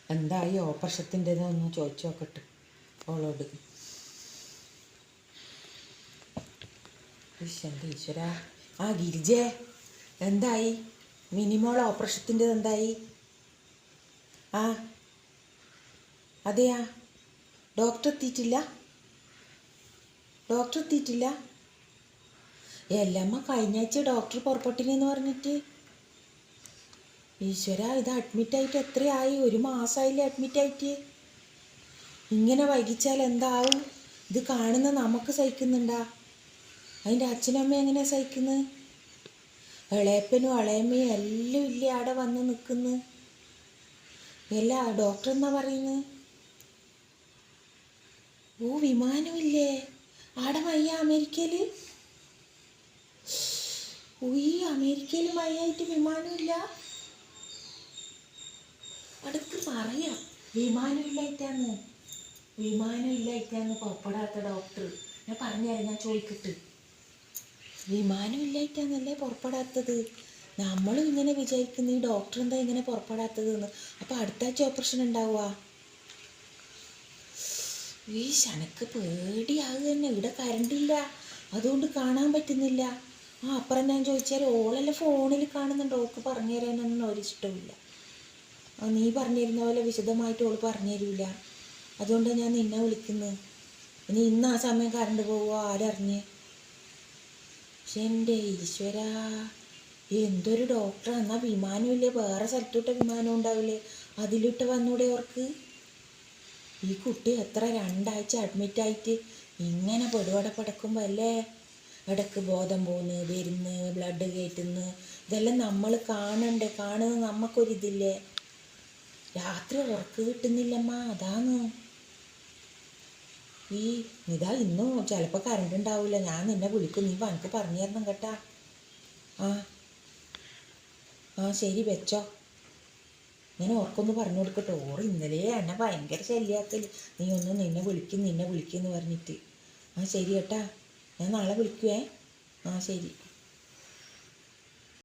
എന്തായി ഓപ്പറേഷത്തിൻ്റെതൊന്ന് ചോദിച്ചു നോക്കട്ടെ അവളോട്. എൻ്റെ ഈശ്വര. ആ ഗിരിജേ, എന്തായി മിനിമോൾ ഓപ്പറേഷത്തിൻ്റെത് എന്തായി? ആ അതെയാ, ഡോക്ടർ എത്തിയിട്ടില്ല? എല്ലമ്മ കഴിഞ്ഞ ആഴ്ച ഡോക്ടർ പുറപ്പെട്ടിനെന്ന് പറഞ്ഞിട്ട്. ഈശ്വര, ഇത് അഡ്മിറ്റായിട്ട് എത്രയായി? 1 മാസമായില്ലേ അഡ്മിറ്റായിട്ട്? ഇങ്ങനെ വൈകിച്ചാൽ എന്താവും? ഇത് കാണുന്ന നമുക്ക് സഹിക്കുന്നുണ്ടാ? അതിൻ്റെ അച്ഛനമ്മ എങ്ങനെ സഹിക്കുന്നത്? ഇളയപ്പനും ഇളയമ്മയും എല്ലാം ഇല്ലേ അവിടെ വന്ന് നിൽക്കുന്നു? എല്ലാ ഡോക്ടർ എന്നാ പറയുന്നത്? ഓ, വിമാനമില്ലേ ആടെ? മയ്യ അമേരിക്കയിൽ? അമേരിക്കയിൽ മയ്യായിട്ട് വിമാനമില്ല? അടുത്ത് പറയാം വിമാനമില്ലായിട്ടാന്ന് പുറപ്പെടാത്ത ഡോക്ടർ. ഞാൻ പറഞ്ഞുതരാം, ഞാൻ ചോദിക്കട്ടെ. വിമാനമില്ലായിട്ടാന്നല്ലേ പുറപ്പെടാത്തത്? നമ്മളും ഇങ്ങനെ വിചാരിക്കുന്നു ഈ ഡോക്ടർ എന്താ ഇങ്ങനെ പുറപ്പെടാത്തതെന്ന്. അപ്പോൾ അടുത്ത ആഴ്ച ഓപ്പറേഷൻ ഉണ്ടാവുക? ശനക്ക് പേടിയാകുക തന്നെ. ഇവിടെ കറണ്ടില്ല, അതുകൊണ്ട് കാണാൻ പറ്റുന്നില്ല. അപ്പുറം ഞാൻ ചോദിച്ചാൽ ഓളെല്ലാം ഫോണിൽ കാണുന്നുണ്ട്, ഓൾക്ക് പറഞ്ഞു തരാനൊന്നും ഒരിഷ്ടമില്ല. നീ പറഞ്ഞിരുന്ന പോലെ വിശദമായിട്ട് ഓൾ പറഞ്ഞു തരില്ല. അതുകൊണ്ടാണ് ഞാൻ നിന്നെ വിളിക്കുന്നത്. ഇനി ഇന്ന് ആ സമയം കറണ്ട് പോവുക ആരറിഞ്ഞ്? പക്ഷെ എൻ്റെ ഈശ്വര, എന്തൊരു ഡോക്ടറാണ്. എന്നാൽ വിമാനമില്ലേ? വേറെ സ്ഥലത്തോട്ട് വിമാനം ഉണ്ടാവില്ലേ? അതിലിട്ട് വന്നൂടെ അവർക്ക്? ഈ കുട്ടി എത്ര 2 ആഴ്ച അഡ്മിറ്റായിട്ട് ഇങ്ങനെ പെടുവടപ്പടക്കുമ്പോൾ അല്ലേ ഇടയ്ക്ക് ബോധം പോകുന്നു, വരുന്ന്, ബ്ലഡ് കയറ്റുന്നു. ഇതെല്ലാം നമ്മൾ കാണണ്ടേ? കാണുന്നത് നമുക്കൊരിതില്ലേ? രാത്രി ഉറക്ക് കിട്ടുന്നില്ലമ്മ, അതാണ്. ഇതാ ഇന്നും ചിലപ്പോൾ കറണ്ട് ഉണ്ടാവില്ല. ഞാൻ നിന്നെ വിളിക്കും, നീ എനിക്ക് പറഞ്ഞു തരണം കേട്ടാ. ശരി, വെച്ചോ. ഞാൻ ഓർക്കൊന്ന് പറഞ്ഞു കൊടുക്കട്ടെ. ഇന്നലെ എന്നെ ഭയങ്കര ശല്യാക്കൽ. നീ ഒന്ന് നിന്നെ വിളിക്കും പറഞ്ഞിട്ട്. ശരി കേട്ടാ, ഞാൻ നാളെ വിളിക്കുവേ. ശരി.